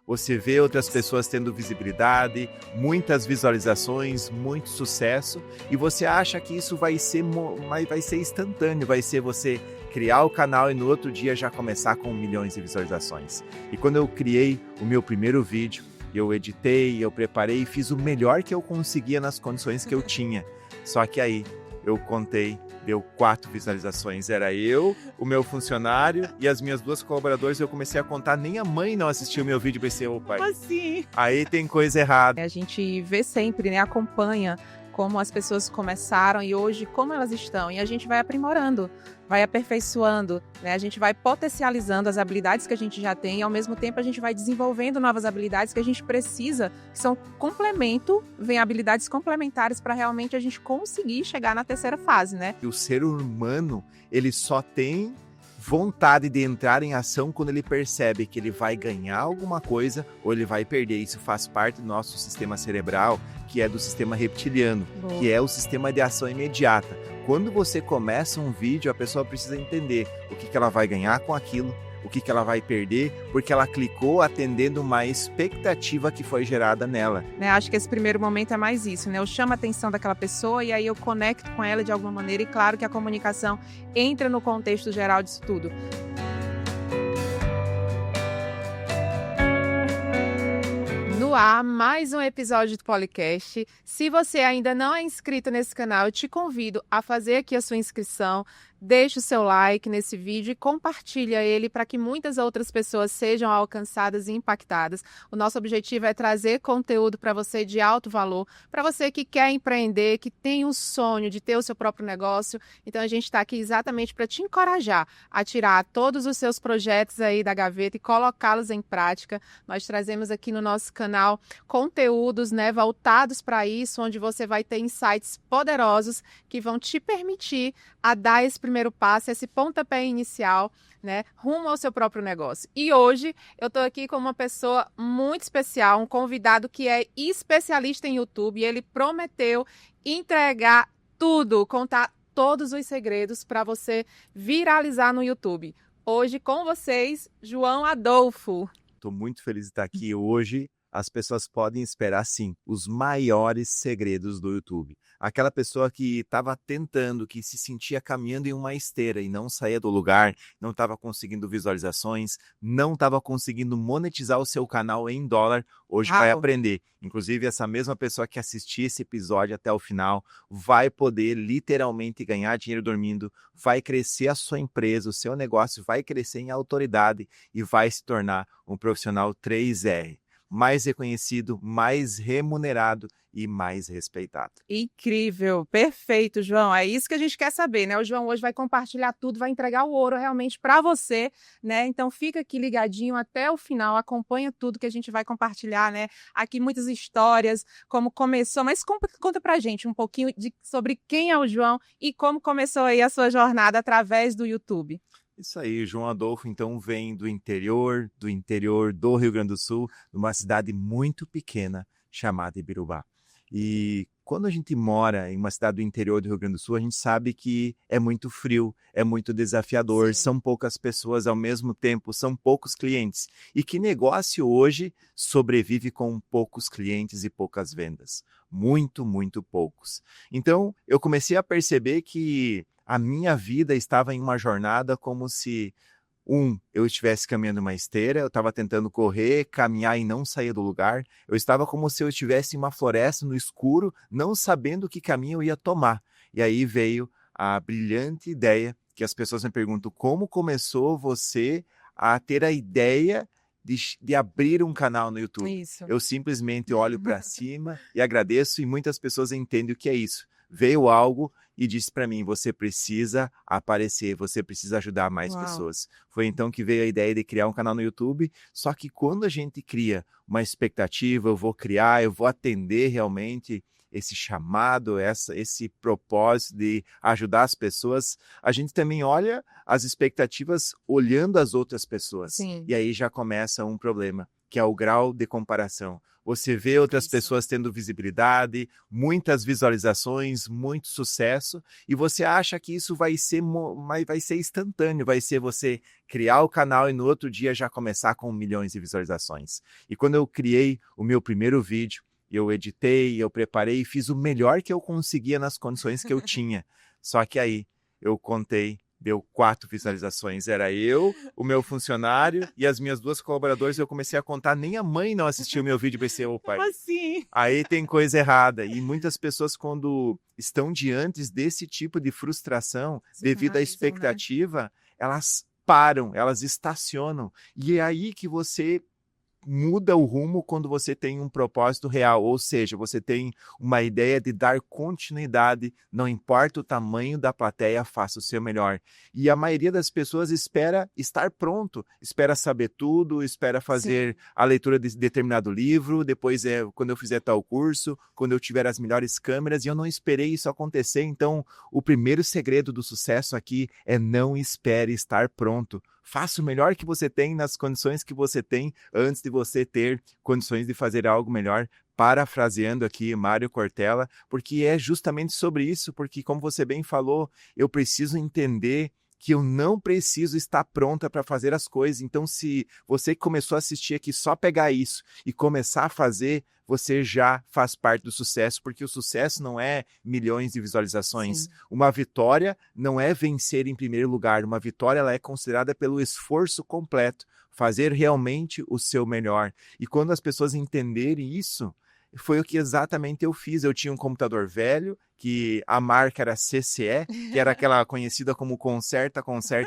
você vê outras pessoas tendo visibilidade, muitas visualizações, muito sucesso, e você acha que isso vai ser instantâneo, vai ser você criar o canal e no outro dia já começar com milhões de visualizações. E quando eu criei o meu primeiro vídeo, eu editei, eu preparei e fiz o melhor que eu conseguia nas condições que eu tinha. Só que aí eu contei, deu 4 visualizações. Era eu, o meu funcionário e as minhas 2 colaboradoras. Eu comecei a contar, nem a mãe não assistiu o meu vídeo. Pensei, ô pai, Assim. aí tem coisa errada. A gente vê sempre, né, acompanha como as pessoas começaram e hoje como elas estão. E a gente vai aprimorando, vai aperfeiçoando, né? A gente vai potencializando as habilidades que a gente já tem e ao mesmo tempo a gente vai desenvolvendo novas habilidades que a gente precisa, que são complemento, vem habilidades complementares para realmente a gente conseguir chegar na terceira fase, né? E o ser humano, ele só tem vontade de entrar em ação quando ele percebe que ele vai ganhar alguma coisa ou ele vai perder. Isso faz parte do nosso sistema cerebral, que é do sistema reptiliano, que é o sistema de ação imediata. Quando você começa um vídeo, a pessoa precisa entender o que ela vai ganhar com aquilo, o que ela vai perder, porque ela clicou atendendo uma expectativa que foi gerada nela. Né, acho que esse primeiro momento é mais isso, né? Eu chamo a atenção daquela pessoa e aí eu conecto com ela de alguma maneira e claro que a comunicação entra no contexto geral disso tudo. No ar, mais um episódio do Policast. Se você ainda não é inscrito nesse canal, eu te convido a fazer aqui a sua inscrição. Deixe o seu like nesse vídeo e compartilha ele para que muitas outras pessoas sejam alcançadas e impactadas. O nosso objetivo é trazer conteúdo para você de alto valor, para você que quer empreender, que tem um sonho de ter o seu próprio negócio. Então a gente está aqui exatamente para te encorajar a tirar todos os seus projetos aí da gaveta e colocá-los em prática. Nós trazemos aqui no nosso canal conteúdos, né, voltados para isso, onde você vai ter insights poderosos que vão te permitir a dar esse primeiro passo, esse pontapé inicial, né, rumo ao seu próprio negócio. E hoje eu estou aqui com uma pessoa muito especial, um convidado que é especialista em YouTube e ele prometeu entregar tudo, contar todos os segredos para você viralizar no YouTube. Hoje com vocês, João Adolfo. Estou muito feliz de estar aqui hoje. As pessoas podem esperar, sim, os maiores segredos do YouTube. Aquela pessoa que estava tentando, que se sentia caminhando em uma esteira e não saía do lugar, não estava conseguindo visualizações, não estava conseguindo monetizar o seu canal em dólar, hoje vai aprender. Inclusive, essa mesma pessoa que assistir esse episódio até o final vai poder literalmente ganhar dinheiro dormindo, vai crescer a sua empresa, o seu negócio vai crescer em autoridade e vai se tornar um profissional 3R. Mais reconhecido, mais remunerado e mais respeitado. Incrível, perfeito, João. É isso que a gente quer saber, né? O João hoje vai compartilhar tudo, vai entregar o ouro realmente para você, né? Então fica aqui ligadinho até o final, acompanha tudo que a gente vai compartilhar, né? Aqui muitas histórias, como começou, mas conta pra gente um pouquinho sobre quem é o João e como começou aí a sua jornada através do YouTube. Isso aí, João Adolfo, então, vem do interior do Rio Grande do Sul, numa cidade muito pequena chamada Ibirubá. E quando a gente mora em uma cidade do interior do Rio Grande do Sul, a gente sabe que é muito frio, é muito desafiador, são poucas pessoas ao mesmo tempo, são poucos clientes. E que negócio hoje sobrevive com poucos clientes e poucas vendas? Muito, muito poucos. Então, eu comecei a perceber que a minha vida estava em uma jornada como se, eu estivesse caminhando uma esteira, eu estava tentando correr, caminhar e não sair do lugar. Eu estava como se eu estivesse em uma floresta no escuro, não sabendo que caminho eu ia tomar. E aí veio a brilhante ideia, que as pessoas me perguntam, como começou você a ter a ideia de abrir um canal no YouTube? Isso. Eu simplesmente olho para cima e agradeço, e muitas pessoas entendem o que é isso. Veio algo e disse para mim, você precisa aparecer, você precisa ajudar mais pessoas. Foi então que veio a ideia de criar um canal no YouTube, só que quando a gente cria uma expectativa, eu vou atender realmente esse chamado, esse propósito de ajudar as pessoas, a gente também olha as expectativas olhando as outras pessoas. Sim. E aí já começa um problema, que é o grau de comparação. Você vê outras Isso. pessoas tendo visibilidade, muitas visualizações, muito sucesso, e você acha que isso vai ser instantâneo, vai ser você criar o canal e no outro dia já começar com milhões de visualizações. E quando eu criei o meu primeiro vídeo, eu editei, eu preparei e fiz o melhor que eu conseguia nas condições que eu tinha. Só que aí eu contei, deu 4 visualizações. Era eu, o meu funcionário e as minhas 2 colaboradoras. Eu comecei a contar, nem a mãe não assistiu o meu vídeo. Pensei, opa, Como assim? aí tem coisa errada. E muitas pessoas, quando estão diante desse tipo de frustração, Se devido à paralisam, né? expectativa, elas param, elas estacionam. E é aí que você muda o rumo quando você tem um propósito real, ou seja, você tem uma ideia de dar continuidade, não importa o tamanho da plateia, faça o seu melhor. E a maioria das pessoas espera estar pronto, espera saber tudo, espera fazer a leitura de determinado livro, depois quando eu fizer tal curso, quando eu tiver as melhores câmeras, e eu não esperei isso acontecer. Então, o primeiro segredo do sucesso aqui é não espere estar pronto. Faça o melhor que você tem nas condições que você tem antes de você ter condições de fazer algo melhor, parafraseando aqui Mário Cortella, porque é justamente sobre isso, porque como você bem falou, eu preciso entender que eu não preciso estar pronta para fazer as coisas. Então, se você que começou a assistir aqui só pegar isso e começar a fazer, você já faz parte do sucesso, porque o sucesso não é milhões de visualizações. Sim. Uma vitória não é vencer em primeiro lugar. Uma vitória ela é considerada pelo esforço completo, fazer realmente o seu melhor. E quando as pessoas entenderem isso, foi o que exatamente eu fiz. Eu tinha um computador velho, que a marca era CCE, que era aquela conhecida como conserta,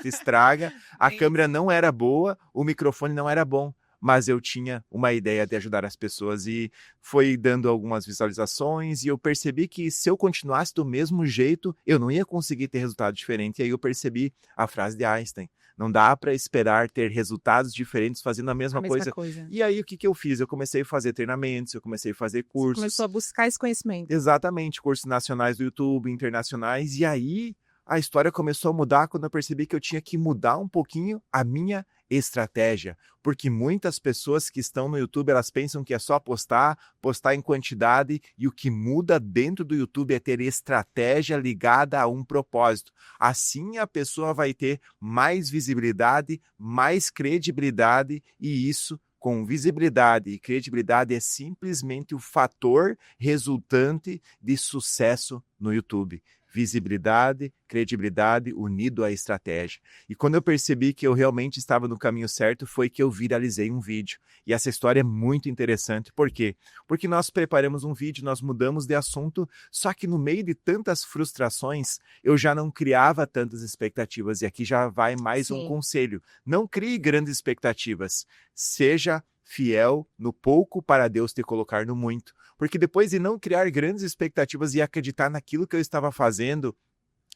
estraga. A câmera não era boa, o microfone não era bom, mas eu tinha uma ideia de ajudar as pessoas e foi dando algumas visualizações e eu percebi que se eu continuasse do mesmo jeito, eu não ia conseguir ter resultado diferente. E aí eu percebi a frase de Einstein. Não dá para esperar ter resultados diferentes fazendo a mesma coisa. E aí, o que eu fiz? Eu comecei a fazer treinamentos, eu comecei a fazer cursos. Você começou a buscar esse conhecimento. Exatamente, cursos nacionais do YouTube, internacionais. E aí, a história começou a mudar quando eu percebi que eu tinha que mudar um pouquinho a minha estratégia. Porque muitas pessoas que estão no YouTube, elas pensam que é só postar em quantidade, e o que muda dentro do YouTube é ter estratégia ligada a um propósito. Assim a pessoa vai ter mais visibilidade, mais credibilidade, e isso com visibilidade e credibilidade é simplesmente o fator resultante de sucesso no YouTube. Visibilidade, credibilidade unido à estratégia. E quando eu percebi que eu realmente estava no caminho certo, foi que eu viralizei um vídeo. E essa história é muito interessante. Por quê? Porque nós preparamos um vídeo, nós mudamos de assunto, só que no meio de tantas frustrações, eu já não criava tantas expectativas. E aqui já vai mais um conselho. Não crie grandes expectativas. Seja fiel no pouco para Deus te colocar no muito. Porque depois de não criar grandes expectativas e acreditar naquilo que eu estava fazendo,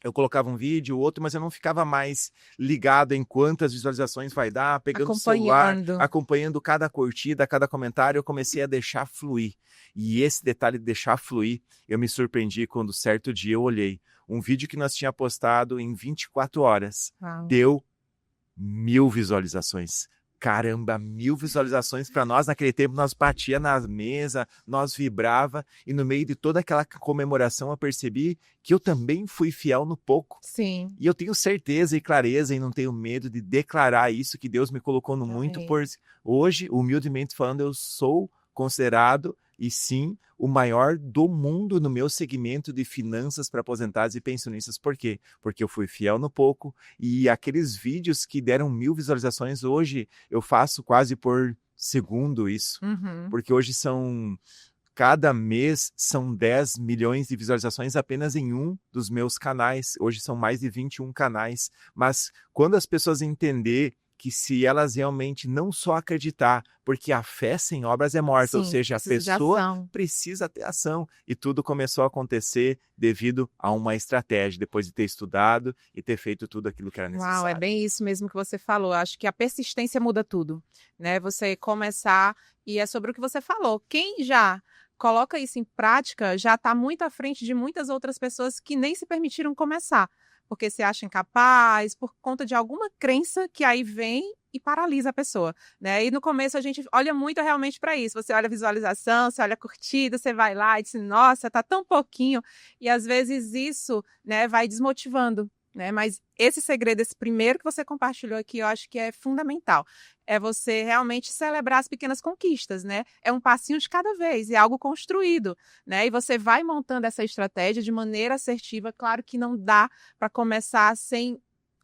eu colocava um vídeo, outro, mas eu não ficava mais ligado em quantas visualizações vai dar, pegando o celular, acompanhando cada curtida, cada comentário, eu comecei a deixar fluir. E esse detalhe de deixar fluir, eu me surpreendi quando certo dia eu olhei. Um vídeo que nós tínhamos postado em 24 horas, deu 1000 visualizações. Caramba, 1000 visualizações para nós naquele tempo, nós batia na mesa, nós vibrava, e no meio de toda aquela comemoração eu percebi que eu também fui fiel no pouco. Sim. E eu tenho certeza e clareza e não tenho medo de declarar isso, que Deus me colocou no muito, por hoje, humildemente falando, eu sou considerado, e sim, o maior do mundo no meu segmento de finanças para aposentados e pensionistas. Por quê? Porque eu fui fiel no pouco, e aqueles vídeos que deram 1000 visualizações, hoje eu faço quase por segundo isso. Porque hoje cada mês são 10 milhões de visualizações apenas em um dos meus canais. Hoje são mais de 21 canais. Mas quando as pessoas entenderem que se elas realmente não só acreditar, porque a fé sem obras é morta, ou seja, a pessoa precisa ter ação. E tudo começou a acontecer devido a uma estratégia, depois de ter estudado e ter feito tudo aquilo que era necessário. Uau, é bem isso mesmo que você falou. Acho que a persistência muda tudo, né? Você começar, e é sobre o que você falou. Quem já coloca isso em prática já está muito à frente de muitas outras pessoas que nem se permitiram começar, porque se acham incapaz, por conta de alguma crença que aí vem e paralisa a pessoa, né? E no começo a gente olha muito realmente para isso. Você olha a visualização, você olha a curtida, você vai lá e diz, nossa, tá tão pouquinho. E às vezes isso, né, vai desmotivando, né? Mas esse segredo, esse primeiro que você compartilhou aqui, eu acho que é fundamental. É você realmente celebrar as pequenas conquistas, né? É um passinho de cada vez, é algo construído, né? E você vai montando essa estratégia de maneira assertiva. Claro que não dá para começar sem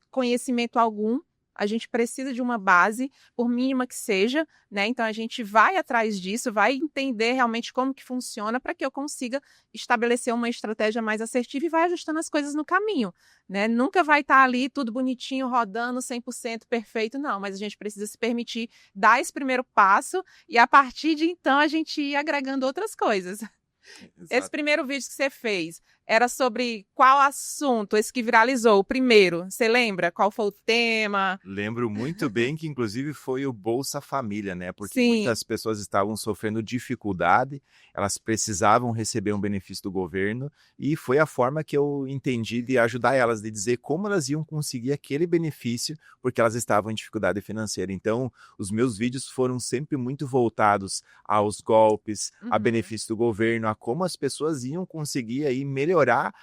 conhecimento algum. A gente precisa de uma base, por mínima que seja, né? Então a gente vai atrás disso, vai entender realmente como que funciona para que eu consiga estabelecer uma estratégia mais assertiva e vai ajustando as coisas no caminho, né? Nunca vai estar ali tudo bonitinho, rodando 100% perfeito, não, mas a gente precisa se permitir dar esse primeiro passo e a partir de então a gente ir agregando outras coisas. Exato. Esse primeiro vídeo que você fez era sobre qual assunto? Esse que viralizou, o primeiro. Você lembra qual foi o tema? Lembro muito bem que, inclusive, foi o Bolsa Família, né? Porque Sim. muitas pessoas estavam sofrendo dificuldade, elas precisavam receber um benefício do governo, e foi a forma que eu entendi de ajudar elas, de dizer como elas iam conseguir aquele benefício, porque elas estavam em dificuldade financeira. Então, os meus vídeos foram sempre muito voltados aos golpes, a benefício do governo, a como as pessoas iam conseguir aí melhorar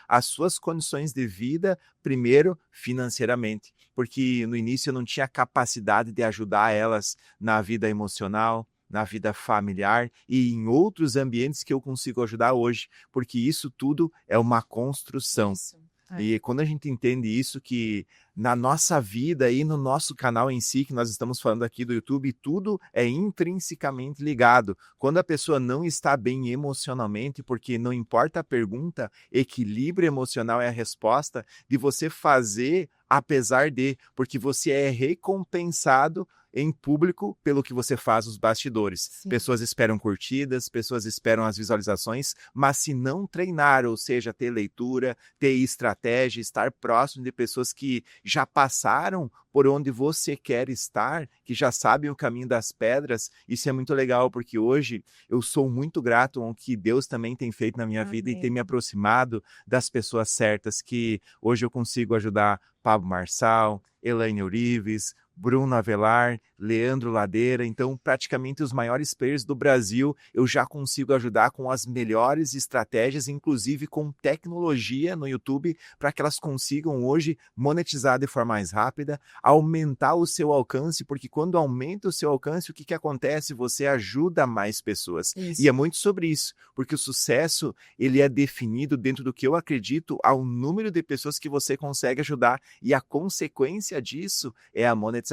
as suas condições de vida, primeiro financeiramente, porque no início eu não tinha capacidade de ajudar elas na vida emocional, na vida familiar e em outros ambientes que eu consigo ajudar hoje, porque isso tudo é uma construção. Isso. E quando a gente entende isso, que na nossa vida e no nosso canal em si, que nós estamos falando aqui do YouTube, tudo é intrinsecamente ligado. Quando a pessoa não está bem emocionalmente, porque não importa a pergunta, equilíbrio emocional é a resposta de você fazer apesar de, porque você é recompensado em público pelo que você faz nos bastidores. Sim. Pessoas esperam curtidas, pessoas esperam as visualizações, mas se não treinar, ou seja, ter leitura, ter estratégia, estar próximo de pessoas que já passaram por onde você quer estar, que já sabem o caminho das pedras, isso é muito legal, porque hoje eu sou muito grato ao que Deus também tem feito na minha vida e tem me aproximado das pessoas certas, que hoje eu consigo ajudar Pablo Marçal, Elaine Eurives, Bruno Avelar, Leandro Ladeira. Então, praticamente os maiores players do Brasil, eu já consigo ajudar com as melhores estratégias, inclusive com tecnologia no YouTube, para que elas consigam hoje monetizar de forma mais rápida, aumentar o seu alcance, porque quando aumenta o seu alcance, o que que acontece? Você ajuda mais pessoas. Isso. E é muito sobre isso, porque o sucesso, ele é definido dentro do que eu acredito ao número de pessoas que você consegue ajudar, e a consequência disso é a monetização.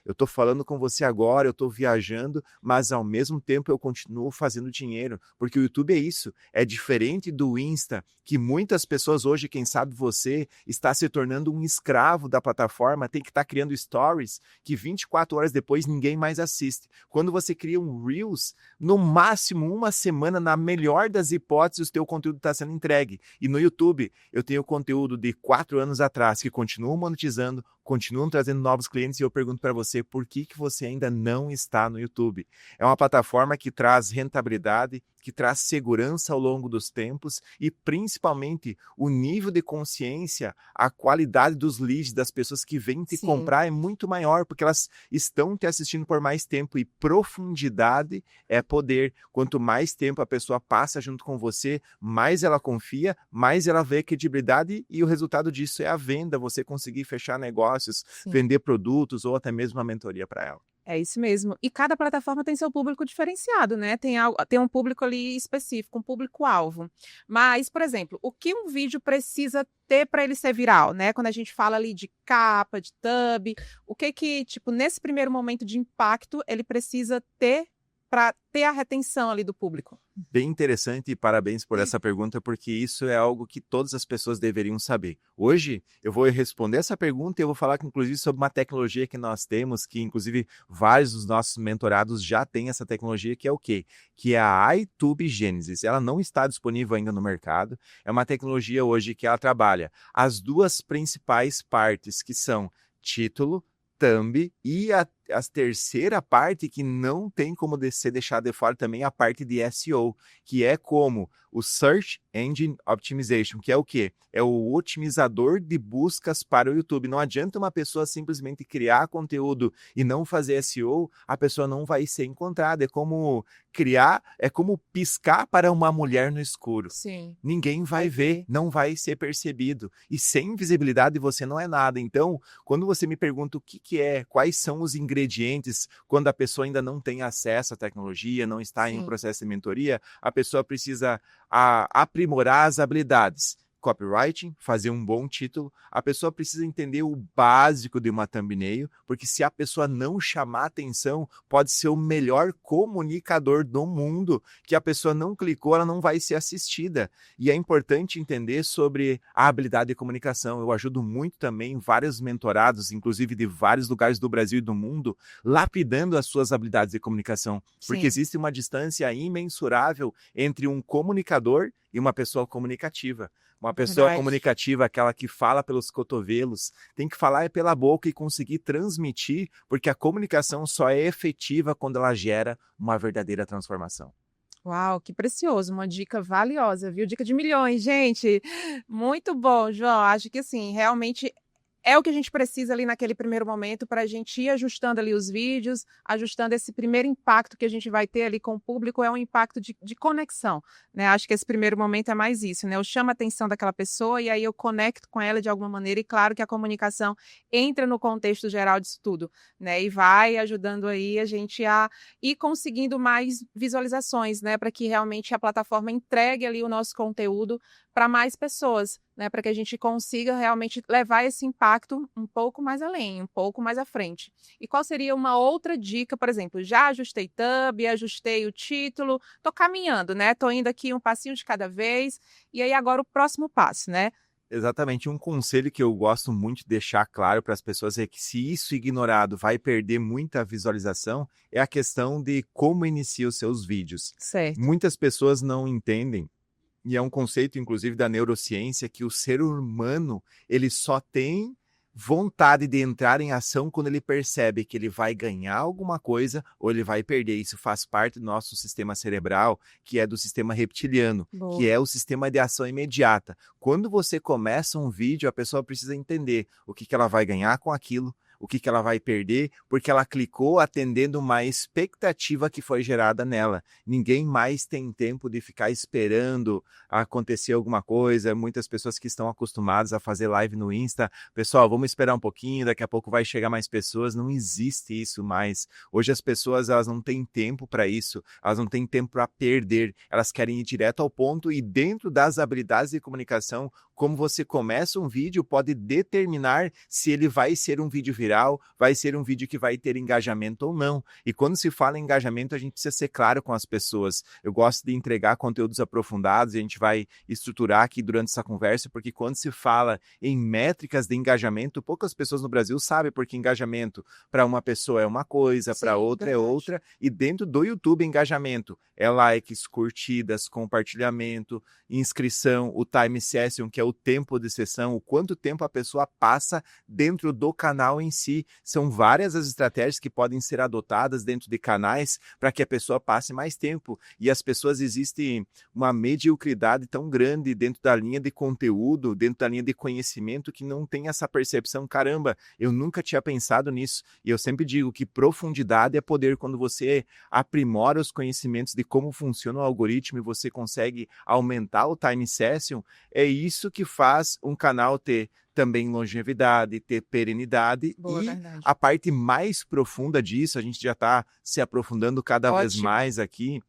Eu estou falando com você agora, eu estou viajando, mas ao mesmo tempo eu continuo fazendo dinheiro, porque o YouTube é isso, é diferente do Insta, que muitas pessoas hoje, quem sabe você, está se tornando um escravo da plataforma, tem que estar criando stories que 24 horas depois ninguém mais assiste. Quando você cria um Reels, no máximo uma semana, na melhor das hipóteses, o teu conteúdo está sendo entregue. E no YouTube, eu tenho conteúdo de 4 anos atrás que continuam monetizando, continuam trazendo novos clientes, e eu pergunto para você, por que que você ainda não está no YouTube? É uma plataforma que traz rentabilidade, que traz segurança ao longo dos tempos e principalmente o nível de consciência, a qualidade dos leads das pessoas que vêm te comprar é muito maior, porque elas estão te assistindo por mais tempo, e profundidade é poder. Quanto mais tempo a pessoa passa junto com você, mais ela confia, mais ela vê credibilidade, e o resultado disso é a venda, você conseguir fechar negócios, vender produtos ou até mesmo uma mentoria para ela. É isso mesmo. E cada plataforma tem seu público diferenciado, né? Tem um público ali específico, um público-alvo. Mas, por exemplo, o que um vídeo precisa ter para ele ser viral, né? Quando a gente fala ali de capa, de thumb, o que, tipo, nesse primeiro momento de impacto, ele precisa ter para ter a retenção ali do público? Bem interessante, e parabéns por essa pergunta, porque isso é algo que todas as pessoas deveriam saber. Hoje eu vou responder essa pergunta e eu vou falar inclusive sobre uma tecnologia que nós temos, que inclusive vários dos nossos mentorados já têm essa tecnologia, que é o quê? Que é a iTube Genesis. Ela não está disponível ainda no mercado, é uma tecnologia hoje que ela trabalha as duas principais partes, que são título, thumb e a terceira parte que não tem como ser deixada de fora também, a parte de SEO, que é como o Search Engine Optimization, que é o quê? É o otimizador de buscas para o YouTube. Não adianta uma pessoa simplesmente criar conteúdo e não fazer SEO, a pessoa não vai ser encontrada. É como é como piscar para uma mulher no escuro. Sim. Ninguém vai ver, não vai ser percebido. E sem visibilidade você não é nada. Então, quando você me pergunta o que é, quais são os ingredientes, quando a pessoa ainda não tem acesso à tecnologia, não está em um processo de mentoria, a pessoa precisa aprimorar as habilidades. Copywriting, fazer um bom título, a pessoa precisa entender o básico de uma thumbnail, porque se a pessoa não chamar atenção, pode ser o melhor comunicador do mundo, que a pessoa não clicou, ela não vai ser assistida. E é importante entender sobre a habilidade de comunicação. Eu ajudo muito também vários mentorados, inclusive de vários lugares do Brasil e do mundo, lapidando as suas habilidades de comunicação, porque existe uma distância imensurável entre um comunicador e uma pessoa comunicativa. Uma pessoa comunicativa, aquela que fala pelos cotovelos, tem que falar pela boca e conseguir transmitir, porque a comunicação só é efetiva quando ela gera uma verdadeira transformação. Uau, que precioso, uma dica valiosa, viu? Dica de milhões, gente. Muito bom, João. Acho que assim, realmente é o que a gente precisa ali naquele primeiro momento para a gente ir ajustando ali os vídeos, ajustando esse primeiro impacto que a gente vai ter ali com o público, é um impacto de conexão, né? Acho que esse primeiro momento é mais isso, né? Eu chamo a atenção daquela pessoa e aí eu conecto com ela de alguma maneira e claro que a comunicação entra no contexto geral disso tudo, né? E vai ajudando aí a gente a ir conseguindo mais visualizações, né? Para que realmente a plataforma entregue ali o nosso conteúdo para mais pessoas, né, para que a gente consiga realmente levar esse impacto um pouco mais além, um pouco mais à frente. E qual seria uma outra dica, por exemplo, já ajustei thumb, ajustei o título, estou caminhando, né, estou indo aqui um passinho de cada vez, e aí agora o próximo passo, né? Exatamente, um conselho que eu gosto muito de deixar claro para as pessoas é que se isso ignorado vai perder muita visualização, é a questão de como inicia os seus vídeos. Certo. Muitas pessoas não entendem, e é um conceito, inclusive, da neurociência, que o ser humano ele só tem vontade de entrar em ação quando ele percebe que ele vai ganhar alguma coisa ou ele vai perder. Isso faz parte do nosso sistema cerebral, que é do sistema reptiliano, que é o sistema de ação imediata. Quando você começa um vídeo, a pessoa precisa entender o que ela vai ganhar com aquilo, o que ela vai perder, porque ela clicou atendendo uma expectativa que foi gerada nela. Ninguém mais tem tempo de ficar esperando acontecer alguma coisa. Muitas pessoas que estão acostumadas a fazer live no Insta, pessoal, vamos esperar um pouquinho, daqui a pouco vai chegar mais pessoas. Não existe isso mais. Hoje as pessoas elas não têm tempo para isso, elas não têm tempo para perder, elas querem ir direto ao ponto e dentro das habilidades de comunicação, como você começa um vídeo pode determinar se ele vai ser um vídeo viral, vai ser um vídeo que vai ter engajamento ou não. E quando se fala em engajamento, a gente precisa ser claro com as pessoas. Eu gosto de entregar conteúdos aprofundados e a gente vai estruturar aqui durante essa conversa, porque quando se fala em métricas de engajamento, poucas pessoas no Brasil sabem porque engajamento para uma pessoa é uma coisa, para outra é outra, e dentro do YouTube engajamento é likes, curtidas, compartilhamento, inscrição, o time session, que é o tempo de sessão, o quanto tempo a pessoa passa dentro do canal em si. São várias as estratégias que podem ser adotadas dentro de canais para que a pessoa passe mais tempo. E as pessoas, existe uma mediocridade tão grande dentro da linha de conteúdo, dentro da linha de conhecimento, que não tem essa percepção, caramba, eu nunca tinha pensado nisso. E eu sempre digo que profundidade é poder. Quando você aprimora os conhecimentos de como funciona o algoritmo e você consegue aumentar o time session, é isso que faz um canal ter também longevidade, ter perenidade. Boa, e verdade. A parte mais profunda disso, a gente já está se aprofundando cada vez mais aqui,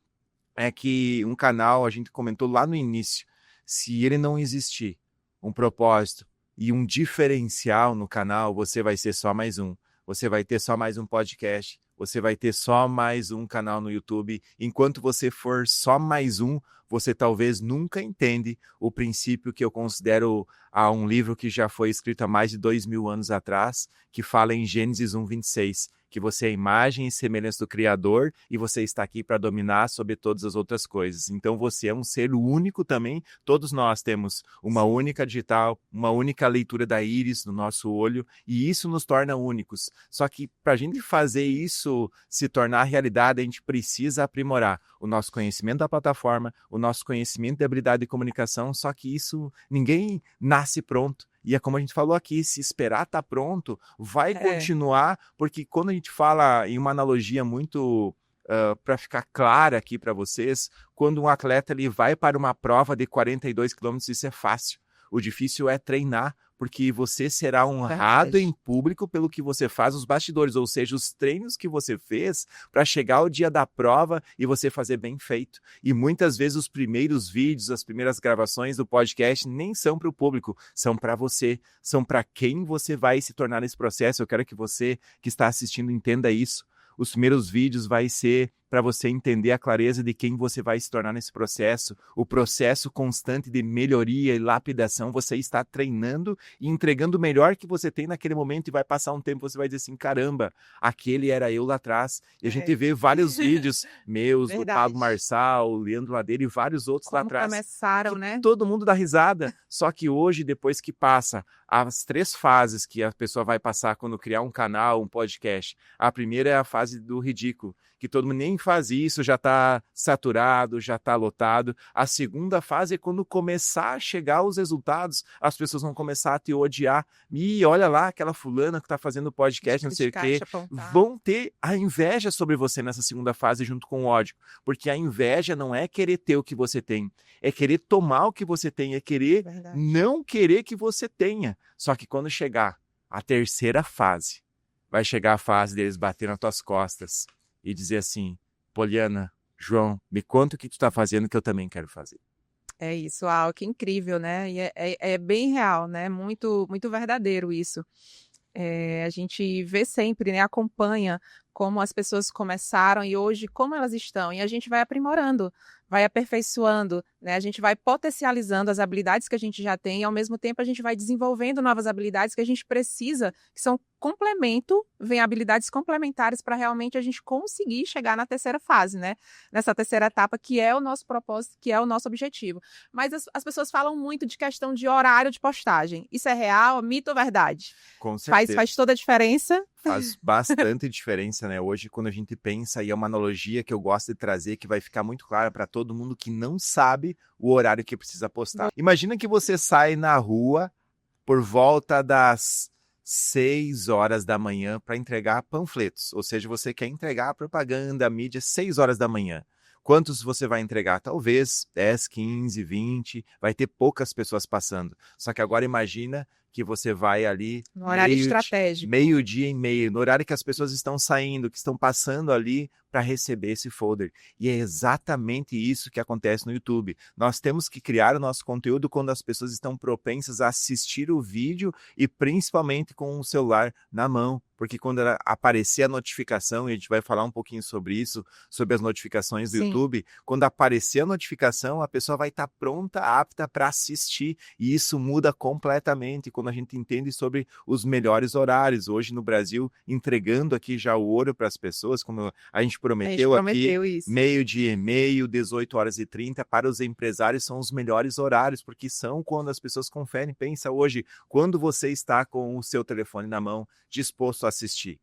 é que um canal, a gente comentou lá no início, se ele não existir um propósito e um diferencial no canal, você vai ser só mais um. Você vai ter só mais um podcast, você vai ter só mais um canal no YouTube. Enquanto você for só mais um, você talvez nunca entende o princípio que eu considero um livro que já foi escrito há mais de 2000 anos atrás, que fala em Gênesis 1:26, que você é a imagem e semelhança do Criador e você está aqui para dominar sobre todas as outras coisas. Então você é um ser único também. Todos nós temos uma única digital, uma única leitura da íris no nosso olho e isso nos torna únicos. Só que para a gente fazer isso se tornar realidade, a gente precisa aprimorar o nosso conhecimento da plataforma, o nosso conhecimento de habilidade de comunicação, só que isso ninguém nasce pronto. E é como a gente falou aqui, se esperar estar pronto, vai continuar, porque quando a gente fala em uma analogia muito para ficar clara aqui para vocês, quando um atleta ele vai para uma prova de 42 quilômetros, isso é fácil. O difícil é treinar, porque você será honrado em público pelo que você faz nos bastidores, ou seja, os treinos que você fez para chegar ao dia da prova e você fazer bem feito. E muitas vezes os primeiros vídeos, as primeiras gravações do podcast nem são para o público, são para você, são para quem você vai se tornar nesse processo. Eu quero que você que está assistindo entenda isso. Os primeiros vídeos vai ser para você entender a clareza de quem você vai se tornar nesse processo, o processo constante de melhoria e lapidação, você está treinando e entregando o melhor que você tem naquele momento e vai passar um tempo, você vai dizer assim, caramba, aquele era eu lá atrás. E a gente vê vários vídeos meus, do Pablo Marçal, o Leandro Ladeira e vários outros lá atrás. Começaram, né? Todo mundo dá risada, só que hoje, depois que passa as 3 fases que a pessoa vai passar quando criar um canal, um podcast, a primeira é a fase do ridículo, que todo mundo nem faz isso, já está saturado, já está lotado. A segunda fase é quando começar a chegar os resultados, as pessoas vão começar a te odiar. E olha lá, aquela fulana que está fazendo podcast, não sei o quê. Vão ter a inveja sobre você nessa segunda fase junto com o ódio. Porque a inveja não é querer ter o que você tem, é querer tomar o que você tem, é querer não querer que você tenha. Só que quando chegar a terceira fase, vai chegar a fase deles bater nas tuas costas e dizer assim, Poliana, João, me conta o que tu está fazendo que eu também quero fazer. É isso, que incrível, né? E é bem real, né? Muito, muito verdadeiro isso. A gente vê sempre, né? Acompanha como as pessoas começaram e hoje como elas estão. E a gente vai aprimorando, vai aperfeiçoando, né? A gente vai potencializando as habilidades que a gente já tem e ao mesmo tempo a gente vai desenvolvendo novas habilidades que a gente precisa, que são complemento, vem habilidades complementares para realmente a gente conseguir chegar na terceira fase, né? Nessa terceira etapa, que é o nosso propósito, que é o nosso objetivo. Mas as pessoas falam muito de questão de horário de postagem. Isso é real, mito ou verdade? Com certeza. Faz toda a diferença? Faz bastante diferença, né? Hoje, quando a gente pensa, e é uma analogia que eu gosto de trazer, que vai ficar muito clara para todo mundo que não sabe o horário que precisa postar. Imagina que você sai na rua por volta das 6 horas da manhã para entregar panfletos. Ou seja, você quer entregar a propaganda, a mídia, 6 horas da manhã. Quantos você vai entregar? Talvez 10, 15, 20. Vai ter poucas pessoas passando. Só que agora imagina que você vai ali no horário estratégico, meio-dia e meio, no horário que as pessoas estão saindo, que estão passando ali para receber esse folder. E é exatamente isso que acontece no YouTube. Nós temos que criar o nosso conteúdo quando as pessoas estão propensas a assistir o vídeo e principalmente com o celular na mão. Porque quando aparecer a notificação, e a gente vai falar um pouquinho sobre isso, sobre as notificações do YouTube, quando aparecer a notificação, a pessoa vai estar pronta, apta para assistir. E isso muda completamente quando a gente entende sobre os melhores horários. Hoje no Brasil, entregando aqui já o ouro para as pessoas, como a gente prometeu aqui, meio-dia e meio, 18h30, para os empresários são os melhores horários, porque são quando as pessoas conferem. Pensa hoje, quando você está com o seu telefone na mão, disposto a assistir.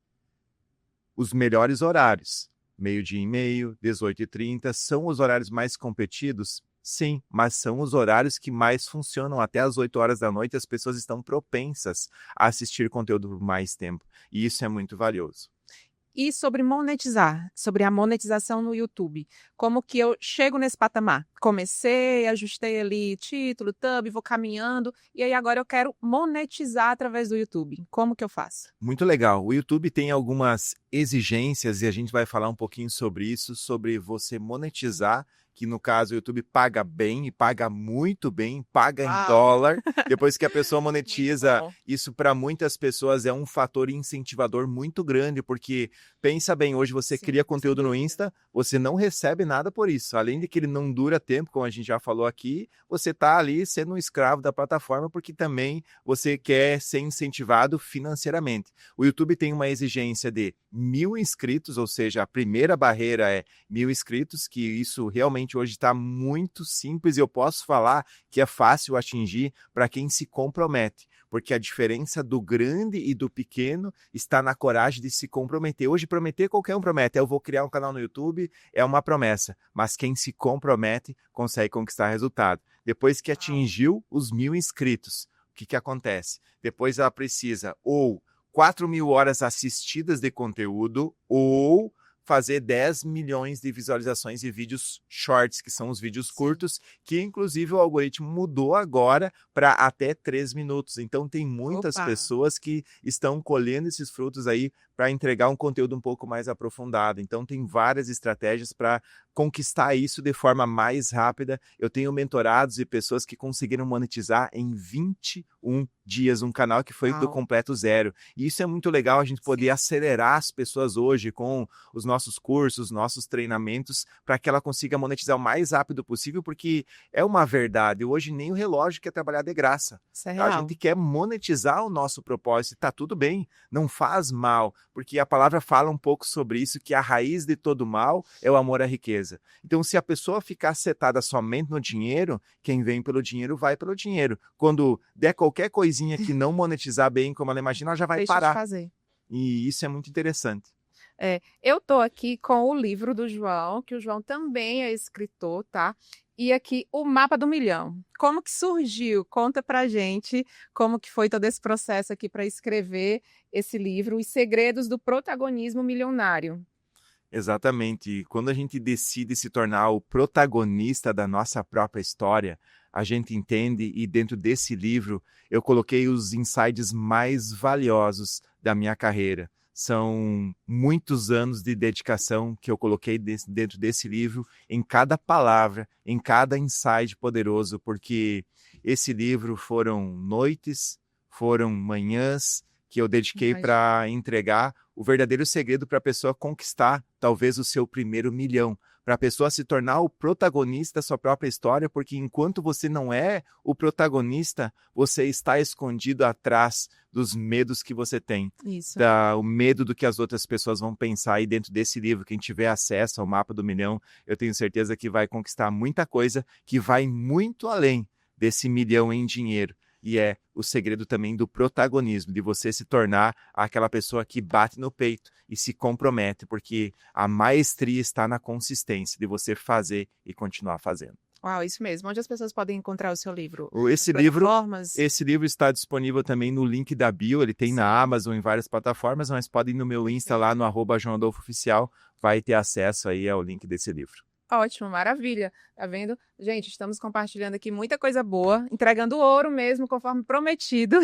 Os melhores horários, meio-dia e meio, 18h30, são os horários mais competidos? Sim, mas são os horários que mais funcionam. Até às 8 horas da noite as pessoas estão propensas a assistir conteúdo por mais tempo. E isso é muito valioso. E sobre monetizar, sobre a monetização no YouTube, como que eu chego nesse patamar? Comecei, ajustei ali título, thumb, vou caminhando, e aí agora eu quero monetizar através do YouTube. Como que eu faço? Muito legal. O YouTube tem algumas exigências e a gente vai falar um pouquinho sobre isso, sobre você monetizar que no caso o YouTube paga bem e paga muito bem, paga em Uau! dólar. Depois que a pessoa Muito monetiza, bom. isso para muitas pessoas é um fator incentivador muito grande, porque pensa bem, hoje você Sim, cria sem conteúdo no dúvida. Insta, você não recebe nada por isso. Além de que ele não dura tempo, como a gente já falou aqui, você está ali sendo um escravo da plataforma, porque também você quer ser incentivado financeiramente. O YouTube tem uma exigência de 1.000 inscritos, ou seja, a primeira barreira é 1.000 inscritos, que isso realmente hoje está muito simples e eu posso falar que é fácil atingir para quem se compromete, porque a diferença do grande e do pequeno está na coragem de se comprometer. Hoje prometer qualquer um promete, eu vou criar um canal no YouTube, é uma promessa, mas quem se compromete consegue conquistar resultado. Depois que Uau! atingiu os 1.000 inscritos, o que acontece? Depois ela precisa ou 4.000 horas assistidas de conteúdo ou fazer 10 milhões de visualizações de vídeos shorts, que são os vídeos Sim. curtos, que inclusive o algoritmo mudou agora para até 3 minutos. Então tem muitas Opa! pessoas que estão colhendo esses frutos aí para entregar um conteúdo um pouco mais aprofundado. Então tem várias estratégias para conquistar isso de forma mais rápida. Eu tenho mentorados e pessoas que conseguiram monetizar em 21 dias um canal que foi do Uau! completo zero. E isso é muito legal, a gente poder Sim. acelerar as pessoas hoje com os nossos cursos, nossos treinamentos, para que ela consiga monetizar o mais rápido possível, porque é uma verdade. Hoje nem o relógio quer trabalhar de graça. Isso é A real. gente quer monetizar o nosso propósito, tá tudo bem, não faz mal, porque a palavra fala um pouco sobre isso, que a raiz de todo mal é o amor à riqueza. Então, se a pessoa ficar setada somente no dinheiro, quem vem pelo dinheiro vai pelo dinheiro. Quando der qualquer coisinha que não monetizar bem como ela imagina, ela já vai Deixa de parar. fazer. E isso é muito interessante. Eu tô aqui com o livro do João, que o João também é escritor, tá? E aqui o Mapa do Milhão. Como que surgiu? Conta pra gente como que foi todo esse processo aqui para escrever esse livro, Os Segredos do Protagonismo Milionário. Exatamente. Quando a gente decide se tornar o protagonista da nossa própria história, a gente entende, e dentro desse livro eu coloquei os insights mais valiosos da minha carreira. São muitos anos de dedicação que eu coloquei dentro desse livro, em cada palavra, em cada insight poderoso, porque esse livro foram noites, foram manhãs que eu dediquei Imagina. para entregar o verdadeiro segredo para a pessoa conquistar talvez o seu primeiro milhão, para a pessoa se tornar o protagonista da sua própria história, porque enquanto você não é o protagonista, você está escondido atrás dos medos que você tem. Isso. O medo do que as outras pessoas vão pensar. Aí dentro desse livro, quem tiver acesso ao Mapa do Milhão, eu tenho certeza que vai conquistar muita coisa que vai muito além desse milhão em dinheiro. E é o segredo também do protagonismo, de você se tornar aquela pessoa que bate no peito e se compromete, porque a maestria está na consistência de você fazer e continuar fazendo. Uau, isso mesmo. Onde as pessoas podem encontrar o seu livro? Esse Nas livro, plataformas? esse livro está disponível também no link da bio, ele tem Sim. na Amazon, em várias plataformas, mas podem ir no meu Insta lá no @joaadolfooficial, vai ter acesso aí ao link desse livro. Ótimo, maravilha. Tá vendo? Gente, estamos compartilhando aqui muita coisa boa, entregando ouro mesmo, conforme prometido.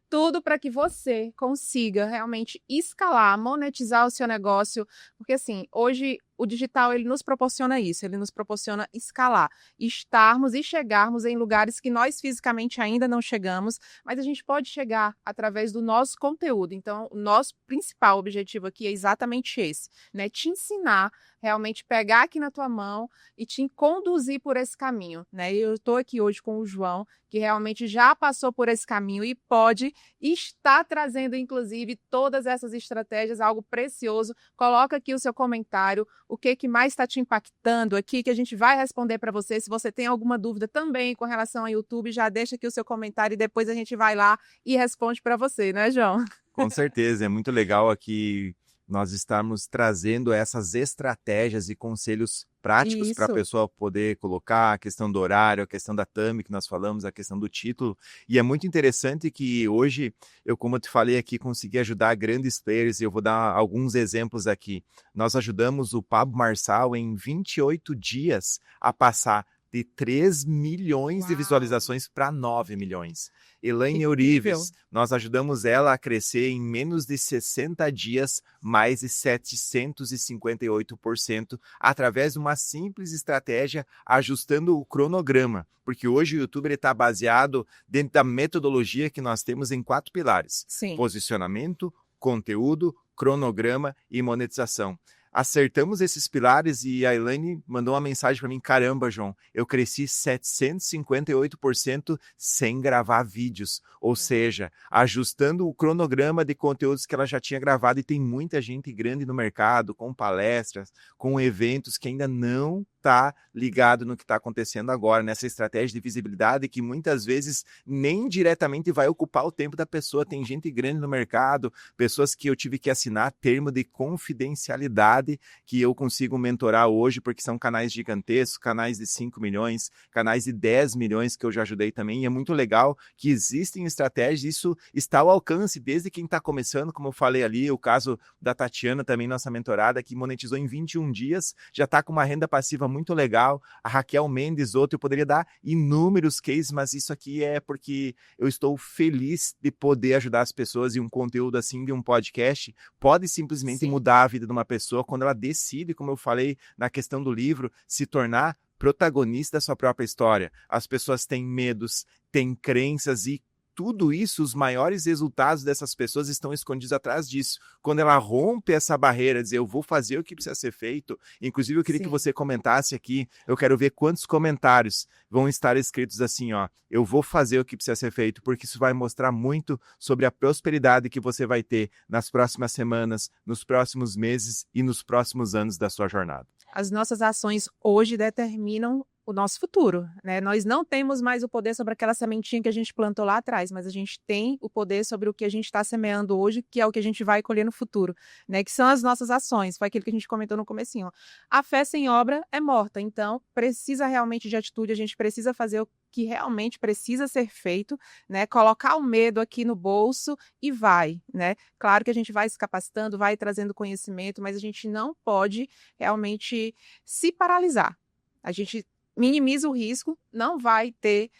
Tudo para que você consiga realmente escalar, monetizar o seu negócio, porque assim, hoje o digital ele nos proporciona isso, ele nos proporciona escalar, estarmos e chegarmos em lugares que nós fisicamente ainda não chegamos, mas a gente pode chegar através do nosso conteúdo. Então, o nosso principal objetivo aqui é exatamente esse, né? Te ensinar, realmente pegar aqui na tua mão e te conduzir por esse caminho, né? Eu estou aqui hoje com o João, que realmente já passou por esse caminho e pode estar trazendo, inclusive, todas essas estratégias, algo precioso. Coloca aqui o seu comentário, o que mais está te impactando aqui, que a gente vai responder para você. Se você tem alguma dúvida também com relação ao YouTube, já deixa aqui o seu comentário e depois a gente vai lá e responde para você, né, João? Com certeza, é muito legal aqui nós estarmos trazendo essas estratégias e conselhos práticos para a Isso. pessoa poder colocar a questão do horário, a questão da thumb que nós falamos, a questão do título. E é muito interessante que hoje eu, como eu te falei aqui, consegui ajudar grandes players e eu vou dar alguns exemplos aqui. Nós ajudamos o Pablo Marçal em 28 dias a passar de 3 milhões de Uau. visualizações para 9 milhões. Elaine Que Eurives, incrível. nós ajudamos ela a crescer em menos de 60 dias, mais de 758%, através de uma simples estratégia, ajustando o cronograma. Porque hoje o YouTube está baseado dentro da metodologia que nós temos em 4 pilares. Sim. Posicionamento, conteúdo, cronograma e monetização. Acertamos esses pilares e a Elaine mandou uma mensagem para mim: caramba, João, eu cresci 758% sem gravar vídeos, ou seja, ajustando o cronograma de conteúdos que ela já tinha gravado, e tem muita gente grande no mercado, com palestras, com eventos que ainda não está ligado no que está acontecendo agora, nessa estratégia de visibilidade que muitas vezes nem diretamente vai ocupar o tempo da pessoa. Tem gente grande no mercado, pessoas que eu tive que assinar termo de confidencialidade que eu consigo mentorar hoje, porque são canais gigantescos, canais de 5 milhões, canais de 10 milhões que eu já ajudei também, e é muito legal que existem estratégias, isso está ao alcance desde quem está começando, como eu falei ali, o caso da Tatiana também, nossa mentorada, que monetizou em 21 dias, já está com uma renda passiva muito legal, a Raquel Mendes, outra, eu poderia dar inúmeros cases, mas isso aqui é porque eu estou feliz de poder ajudar as pessoas, e um conteúdo assim de um podcast pode simplesmente Sim. mudar a vida de uma pessoa quando ela decide, como eu falei na questão do livro, se tornar protagonista da sua própria história. As pessoas têm medos, têm crenças, e tudo isso, os maiores resultados dessas pessoas estão escondidos atrás disso. Quando ela rompe essa barreira, dizer, eu vou fazer o que precisa ser feito. Inclusive, eu queria que você comentasse aqui, eu quero ver quantos comentários vão estar escritos assim, ó, eu vou fazer o que precisa ser feito, porque isso vai mostrar muito sobre a prosperidade que você vai ter nas próximas semanas, nos próximos meses e nos próximos anos da sua jornada. As nossas ações hoje determinam o nosso futuro, né? Nós não temos mais o poder sobre aquela sementinha que a gente plantou lá atrás, mas a gente tem o poder sobre o que a gente está semeando hoje, que é o que a gente vai colher no futuro, né? Que são as nossas ações, foi aquilo que a gente comentou no comecinho. A fé sem obra é morta, então precisa realmente de atitude, a gente precisa fazer o que realmente precisa ser feito, né? Colocar o medo aqui no bolso e vai, né? Claro que a gente vai se capacitando, vai trazendo conhecimento, mas a gente não pode realmente se paralisar. A gente minimiza o risco, não vai ter...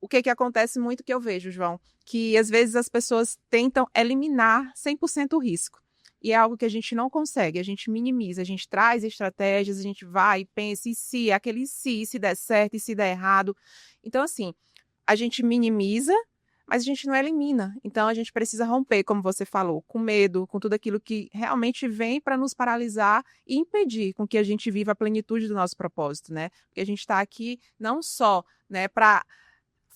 O que acontece muito que eu vejo, João? Que às vezes as pessoas tentam eliminar 100% o risco. E é algo que a gente não consegue, a gente minimiza, a gente traz estratégias, a gente vai, pensa, e se, aquele se der certo, e se der errado. Então, assim, a gente minimiza, mas a gente não elimina. Então, a gente precisa romper, como você falou, com medo, com tudo aquilo que realmente vem para nos paralisar e impedir com que a gente viva a plenitude do nosso propósito, né? Porque a gente está aqui não só, né, para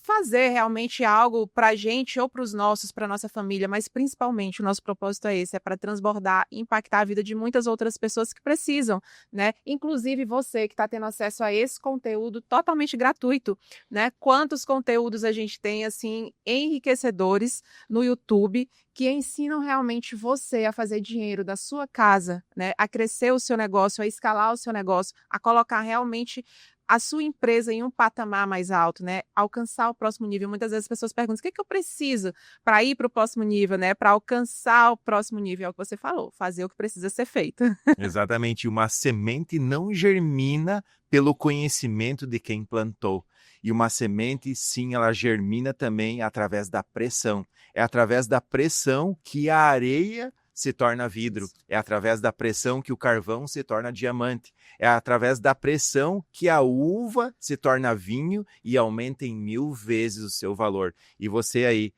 fazer realmente algo para a gente ou para os nossos, para a nossa família, mas principalmente o nosso propósito é esse, é para transbordar e impactar a vida de muitas outras pessoas que precisam, né? Inclusive você que está tendo acesso a esse conteúdo totalmente gratuito, né? Quantos conteúdos a gente tem, assim, enriquecedores no YouTube, que ensinam realmente você a fazer dinheiro da sua casa, né? A crescer o seu negócio, a escalar o seu negócio, a colocar realmente a sua empresa em um patamar mais alto, né? Alcançar o próximo nível. Muitas vezes as pessoas perguntam, o que eu preciso para ir para o próximo nível, né? Para alcançar o próximo nível, é o que você falou, fazer o que precisa ser feito. Exatamente, uma semente não germina pelo conhecimento de quem plantou. E uma semente, sim, ela germina também através da pressão. É através da pressão que a areia se torna vidro. É através da pressão que o carvão se torna diamante. É através da pressão que a uva se torna vinho e aumenta em 1000 vezes o seu valor. E você aí,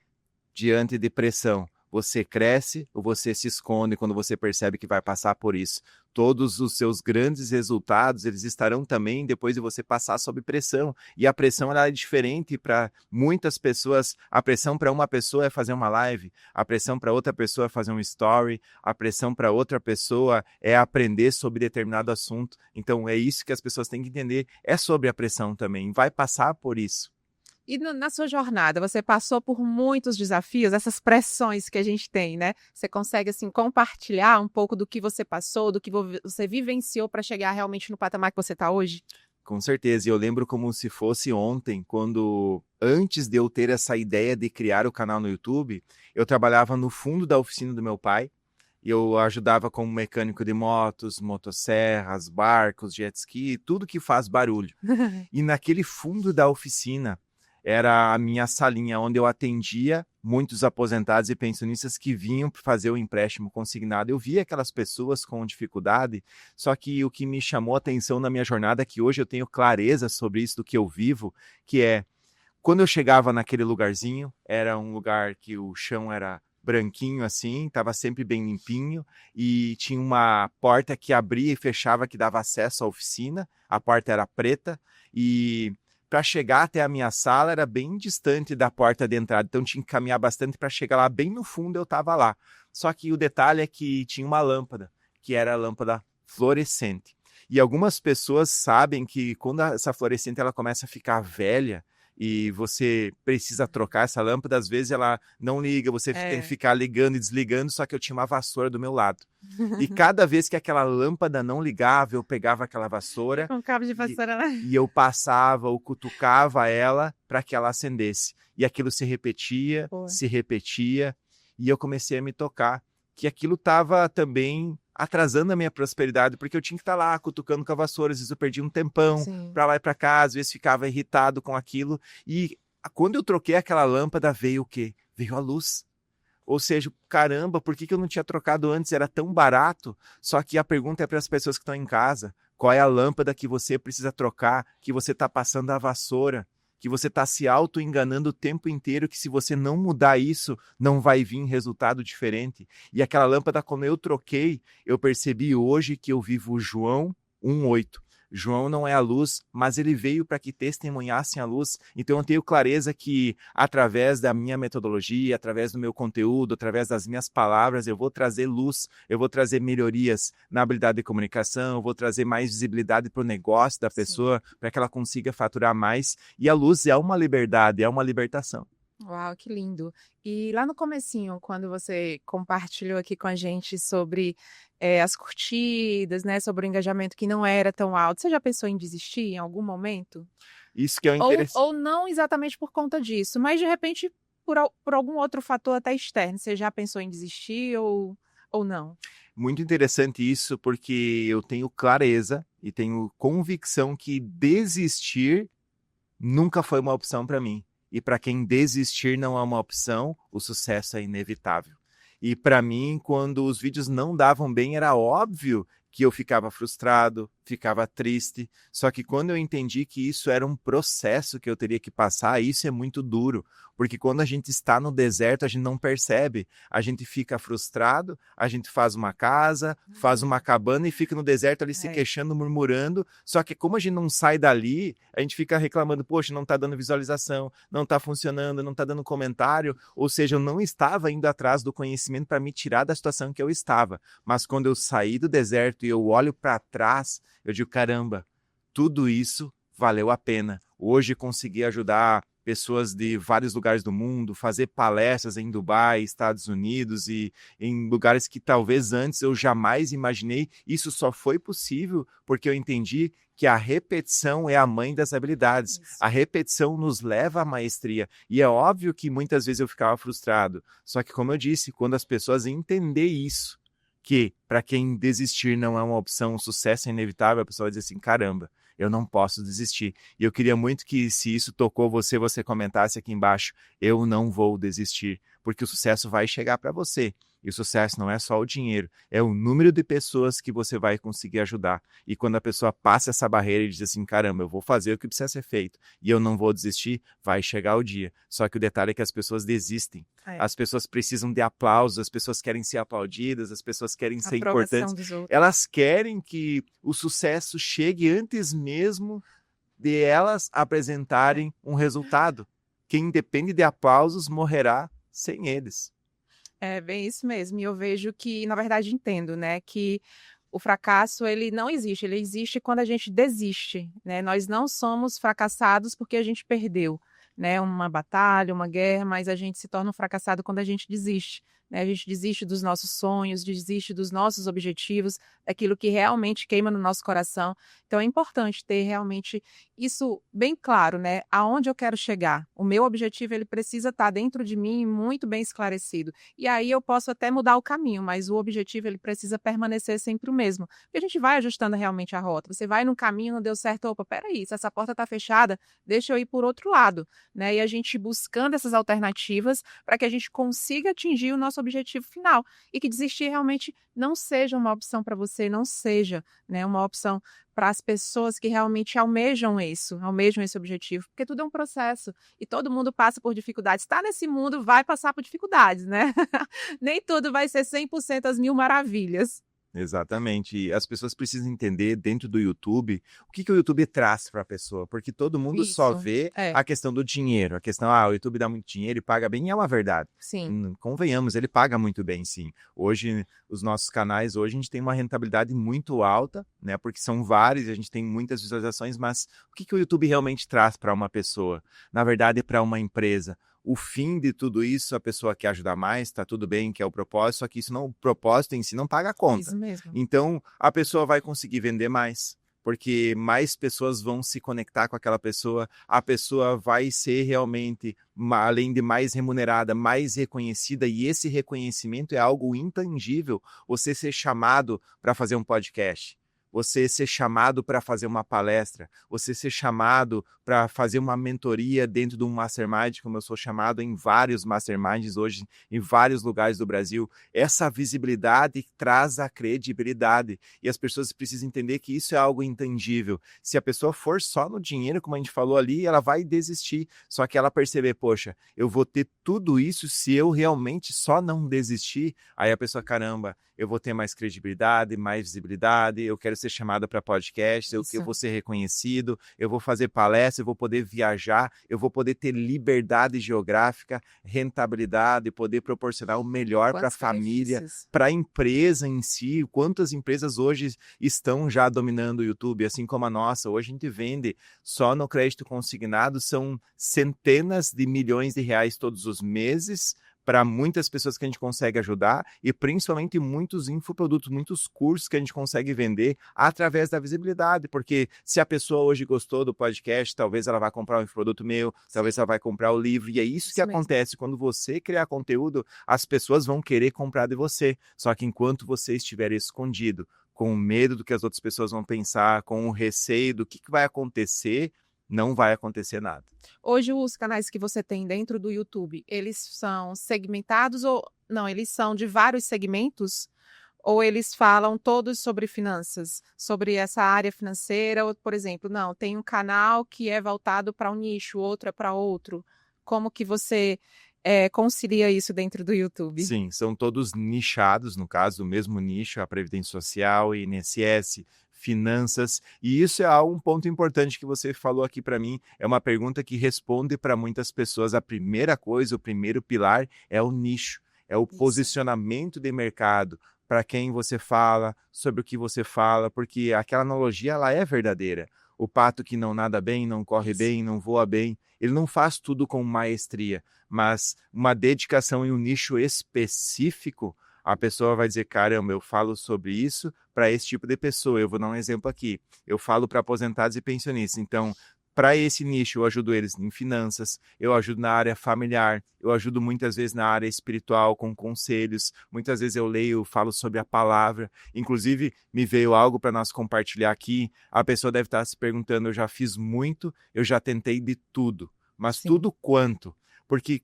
diante de pressão, você cresce ou você se esconde quando você percebe que vai passar por isso? Todos os seus grandes resultados, eles estarão também depois de você passar sob pressão. E a pressão ela é diferente para muitas pessoas. A pressão para uma pessoa é fazer uma live, a pressão para outra pessoa é fazer um story, a pressão para outra pessoa é aprender sobre determinado assunto. Então é isso que as pessoas têm que entender, é sobre a pressão também, vai passar por isso. E na sua jornada, você passou por muitos desafios, essas pressões que a gente tem, né? Você consegue, assim, compartilhar um pouco do que você passou, do que você vivenciou para chegar realmente no patamar que você está hoje? Com certeza, e eu lembro como se fosse ontem, quando antes de eu ter essa ideia de criar o canal no YouTube, eu trabalhava no fundo da oficina do meu pai, Eu ajudava como mecânico de motos, motosserras, barcos, jet ski, tudo que faz barulho. E naquele fundo da oficina era a minha salinha, onde eu atendia muitos aposentados e pensionistas que vinham fazer o empréstimo consignado. Eu via aquelas pessoas com dificuldade, só que o que me chamou a atenção na minha jornada, é que hoje eu tenho clareza sobre isso do que eu vivo, que é, quando eu chegava naquele lugarzinho, era um lugar que o chão era branquinho assim, estava sempre bem limpinho, e tinha uma porta que abria e fechava que dava acesso à oficina. A porta era preta e para chegar até a minha sala era bem distante da porta de entrada, então tinha que caminhar bastante para chegar lá. Bem no fundo eu estava lá. Só que o detalhe é que tinha uma lâmpada, que era a lâmpada fluorescente. E algumas pessoas sabem que quando essa fluorescente ela começa a ficar velha, e você precisa trocar essa lâmpada, às vezes ela não liga, você tem que ficar ligando e desligando, só que eu tinha uma vassoura do meu lado. E cada vez que aquela lâmpada não ligava, eu pegava aquela vassoura Com cabo de vassoura, né? e eu passava ou cutucava ela para que ela acendesse. E aquilo se repetia, e eu comecei a me tocar que aquilo estava também atrasando a minha prosperidade, porque eu tinha que estar lá cutucando com a vassoura, às vezes eu perdia um tempão para lá e para cá, às vezes ficava irritado com aquilo, e quando eu troquei aquela lâmpada, veio o quê? Veio a luz. Ou seja, caramba, por que eu não tinha trocado antes? Era tão barato. Só que a pergunta é para as pessoas que estão em casa, qual é a lâmpada que você precisa trocar, que você está passando a vassoura, que você está se auto-enganando o tempo inteiro, que se você não mudar isso, não vai vir resultado diferente. E aquela lâmpada, quando eu troquei, eu percebi hoje que eu vivo João 1:8. João não é a luz, mas ele veio para que testemunhassem a luz. Então eu tenho clareza que através da minha metodologia, através do meu conteúdo, através das minhas palavras, eu vou trazer luz, eu vou trazer melhorias na habilidade de comunicação, eu vou trazer mais visibilidade para o negócio da pessoa, para que ela consiga faturar mais. E a luz é uma liberdade, é uma libertação. Uau, que lindo. E lá no comecinho, quando você compartilhou aqui com a gente sobre as curtidas, né, sobre o engajamento que não era tão alto, você já pensou em desistir em algum momento? Isso que é o Ou, interessante. ou não exatamente por conta disso, mas de repente por algum outro fator até externo. Você já pensou em desistir ou não? Muito interessante isso, porque eu tenho clareza e tenho convicção que desistir nunca foi uma opção para mim. E para quem desistir não é uma opção, o sucesso é inevitável. E para mim, quando os vídeos não davam bem, era óbvio que eu ficava frustrado, ficava triste. Só que quando eu entendi que isso era um processo que eu teria que passar, isso é muito duro. Porque quando a gente está no deserto, a gente não percebe. A gente fica frustrado, a gente faz uma casa, faz uma cabana e fica no deserto ali se queixando, murmurando. Só que como a gente não sai dali, a gente fica reclamando, poxa, não está dando visualização, não está funcionando, não está dando comentário. Ou seja, eu não estava indo atrás do conhecimento para me tirar da situação que eu estava. Mas quando eu saí do deserto e eu olho para trás, eu digo, caramba, tudo isso valeu a pena. Hoje consegui ajudar pessoas de vários lugares do mundo, fazer palestras em Dubai, Estados Unidos e em lugares que talvez antes eu jamais imaginei. Isso só foi possível porque eu entendi que a repetição é a mãe das habilidades. Isso. A repetição nos leva à maestria. E é óbvio que muitas vezes eu ficava frustrado. Só que, como eu disse, quando as pessoas entenderem isso, que para quem desistir não é uma opção, o sucesso é inevitável, a pessoa vai dizer assim, caramba, eu não posso desistir. E eu queria muito que, se isso tocou você, você comentasse aqui embaixo, eu não vou desistir, porque o sucesso vai chegar para você. E o sucesso não é só o dinheiro, é o número de pessoas que você vai conseguir ajudar. E quando a pessoa passa essa barreira e diz assim, caramba, eu vou fazer o que precisa ser feito e eu não vou desistir, vai chegar o dia. Só que o detalhe é que as pessoas desistem. As pessoas precisam de aplausos, as pessoas querem ser aplaudidas, as pessoas querem ser importantes. Elas querem que o sucesso chegue antes mesmo de elas apresentarem um resultado. Quem depende de aplausos morrerá sem eles. É bem isso mesmo. E eu vejo que, na verdade, entendo, né, que o fracasso, ele não existe. Ele existe quando a gente desiste, né? Nós não somos fracassados porque a gente perdeu, né, uma batalha, uma guerra, mas a gente se torna um fracassado quando a gente desiste, né? A gente desiste dos nossos sonhos, desiste dos nossos objetivos, daquilo que realmente queima no nosso coração. Então é importante ter realmente isso bem claro, né? Aonde eu quero chegar. O meu objetivo, ele precisa estar dentro de mim muito bem esclarecido. E aí eu posso até mudar o caminho, mas o objetivo, ele precisa permanecer sempre o mesmo. Porque a gente vai ajustando realmente a rota. Você vai num caminho, não deu certo, opa, peraí, se essa porta está fechada, deixa eu ir por outro lado, né? E a gente buscando essas alternativas para que a gente consiga atingir o nosso objetivo final e que desistir realmente não seja uma opção para você, não seja, né, uma opção para as pessoas que realmente almejam esse objetivo, porque tudo é um processo e todo mundo passa por dificuldades. Está nesse mundo, vai passar por dificuldades, né? Nem tudo vai ser 100% as mil maravilhas. Exatamente. E as pessoas precisam entender dentro do YouTube o que o YouTube traz para a pessoa, porque todo mundo só Isso, vê é, a questão do dinheiro, a questão, o YouTube dá muito dinheiro e paga bem, e é uma verdade. sim, Convenhamos, ele paga muito bem, sim. Hoje, os nossos canais, hoje a gente tem uma rentabilidade muito alta, né? Porque são vários, a gente tem muitas visualizações, mas o que o YouTube realmente traz para uma pessoa? Na verdade, para uma empresa. O fim de tudo isso, a pessoa quer ajudar mais, tá tudo bem, que é o propósito, só que isso não, o propósito em si não paga a conta. isso mesmo. Então, a pessoa vai conseguir vender mais, porque mais pessoas vão se conectar com aquela pessoa, a pessoa vai ser realmente, além de mais remunerada, mais reconhecida, e esse reconhecimento é algo intangível. Você ser chamado para fazer um podcast, você ser chamado para fazer uma palestra, você ser chamado para fazer uma mentoria dentro de um mastermind, como eu sou chamado em vários masterminds hoje, em vários lugares do Brasil. Essa visibilidade traz a credibilidade, e as pessoas precisam entender que isso é algo intangível. Se a pessoa for só no dinheiro, como a gente falou ali, ela vai desistir, só que ela perceber, poxa, eu vou ter tudo isso se eu realmente só não desistir. Aí a pessoa, caramba, eu vou ter mais credibilidade, mais visibilidade, eu quero ser chamada para podcast, eu vou ser reconhecido, eu vou fazer palestra, eu vou poder viajar, eu vou poder ter liberdade geográfica, rentabilidade, poder proporcionar o melhor para a família, para a empresa em si. Quantas empresas hoje estão já dominando o YouTube, assim como a nossa? Hoje a gente vende só no crédito consignado, são centenas de milhões de reais todos os meses, para muitas pessoas que a gente consegue ajudar, e principalmente muitos infoprodutos, muitos cursos que a gente consegue vender através da visibilidade, porque se a pessoa hoje gostou do podcast, talvez ela vá comprar um infoproduto meu, talvez ela vai comprar o livro, e é isso que acontece. Quando você criar conteúdo, as pessoas vão querer comprar de você, só que enquanto você estiver escondido, com medo do que as outras pessoas vão pensar, com o receio do que vai acontecer, não vai acontecer nada. Hoje os canais que você tem dentro do YouTube, eles são segmentados ou não? Eles são de vários segmentos? Ou eles falam todos sobre finanças, sobre essa área financeira? Ou, por exemplo, não, tem um canal que é voltado para um nicho, outro é para outro. Como que você concilia isso dentro do YouTube? Sim, são todos nichados, no caso, o mesmo nicho, a Previdência Social, INSS, finanças, e isso é um ponto importante que você falou aqui para mim, é uma pergunta que responde para muitas pessoas. A primeira coisa, o primeiro pilar é o nicho, é o posicionamento de mercado, para quem você fala, sobre o que você fala, porque aquela analogia, ela é verdadeira. O pato que não nada bem, não corre bem, não voa bem, ele não faz tudo com maestria, mas uma dedicação em um nicho específico, a pessoa vai dizer, caramba, eu falo sobre isso para esse tipo de pessoa. Eu vou dar um exemplo aqui. Eu falo para aposentados e pensionistas. Então, para esse nicho, eu ajudo eles em finanças, eu ajudo na área familiar, eu ajudo muitas vezes na área espiritual, com conselhos. Muitas vezes eu leio, falo sobre a palavra. Inclusive, me veio algo para nós compartilhar aqui. A pessoa deve estar se perguntando, eu já fiz muito, eu já tentei de tudo. Mas tudo quanto? Porque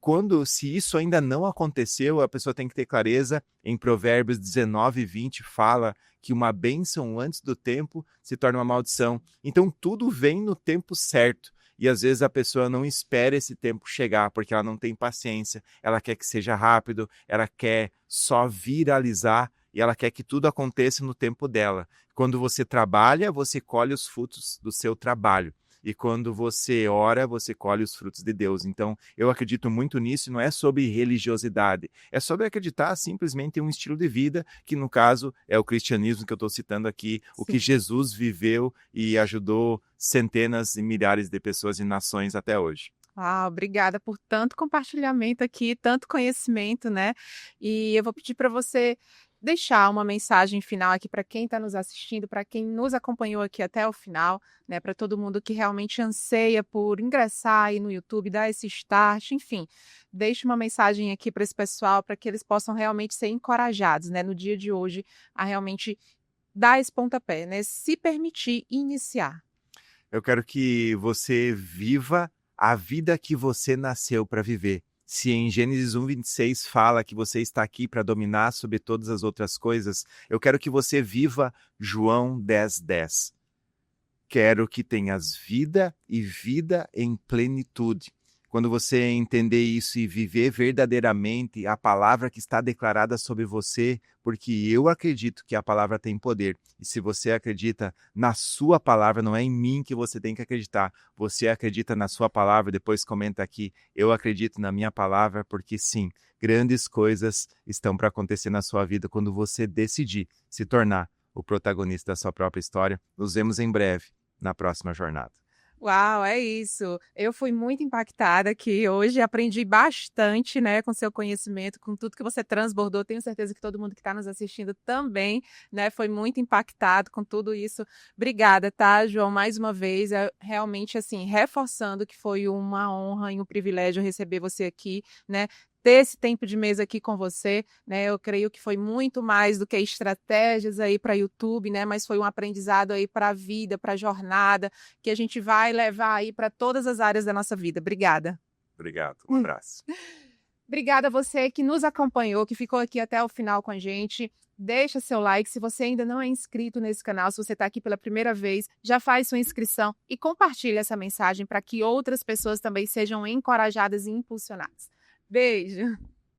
se isso ainda não aconteceu, a pessoa tem que ter clareza. Em Provérbios 19:20 fala que uma bênção antes do tempo se torna uma maldição. Então tudo vem no tempo certo. E às vezes a pessoa não espera esse tempo chegar, porque ela não tem paciência, ela quer que seja rápido, ela quer só viralizar, e ela quer que tudo aconteça no tempo dela. Quando você trabalha, você colhe os frutos do seu trabalho. E quando você ora, você colhe os frutos de Deus. Então, eu acredito muito nisso, não é sobre religiosidade, é sobre acreditar simplesmente em um estilo de vida, que no caso é o cristianismo que eu estou citando aqui, o que Jesus viveu e ajudou centenas e milhares de pessoas e nações até hoje. Obrigada por tanto compartilhamento aqui, tanto conhecimento, né? E eu vou pedir para você deixar uma mensagem final aqui para quem está nos assistindo, para quem nos acompanhou aqui até o final, né? Para todo mundo que realmente anseia por ingressar aí no YouTube, dar esse start, enfim, deixe uma mensagem aqui para esse pessoal, para que eles possam realmente ser encorajados, né? No dia de hoje, a realmente dar esse pontapé, né? Se permitir iniciar. Eu quero que você viva a vida que você nasceu para viver. Se em Gênesis 1:26 fala que você está aqui para dominar sobre todas as outras coisas, eu quero que você viva João 10:10. Quero que tenhas vida e vida em plenitude. Quando você entender isso e viver verdadeiramente a palavra que está declarada sobre você, porque eu acredito que a palavra tem poder. E se você acredita na sua palavra, não é em mim que você tem que acreditar. Você acredita na sua palavra, depois comenta aqui, eu acredito na minha palavra, porque sim, grandes coisas estão para acontecer na sua vida quando você decidir se tornar o protagonista da sua própria história. Nos vemos em breve na próxima jornada. Uau, é isso. Eu fui muito impactada aqui hoje, aprendi bastante, né, com seu conhecimento, com tudo que você transbordou. Tenho certeza que todo mundo que está nos assistindo também, né, foi muito impactado com tudo isso. Obrigada, tá, João, mais uma vez, realmente, assim, reforçando que foi uma honra e um privilégio receber você aqui, né, ter esse tempo de mesa aqui com você, né? Eu creio que foi muito mais do que estratégias aí para YouTube, né? Mas foi um aprendizado aí para a vida, para a jornada, que a gente vai levar aí para todas as áreas da nossa vida. Obrigada. Obrigado, um abraço. Obrigada a você que nos acompanhou, que ficou aqui até o final com a gente. Deixa seu like, se você ainda não é inscrito nesse canal, se você está aqui pela primeira vez, já faz sua inscrição e compartilha essa mensagem para que outras pessoas também sejam encorajadas e impulsionadas. Beijo!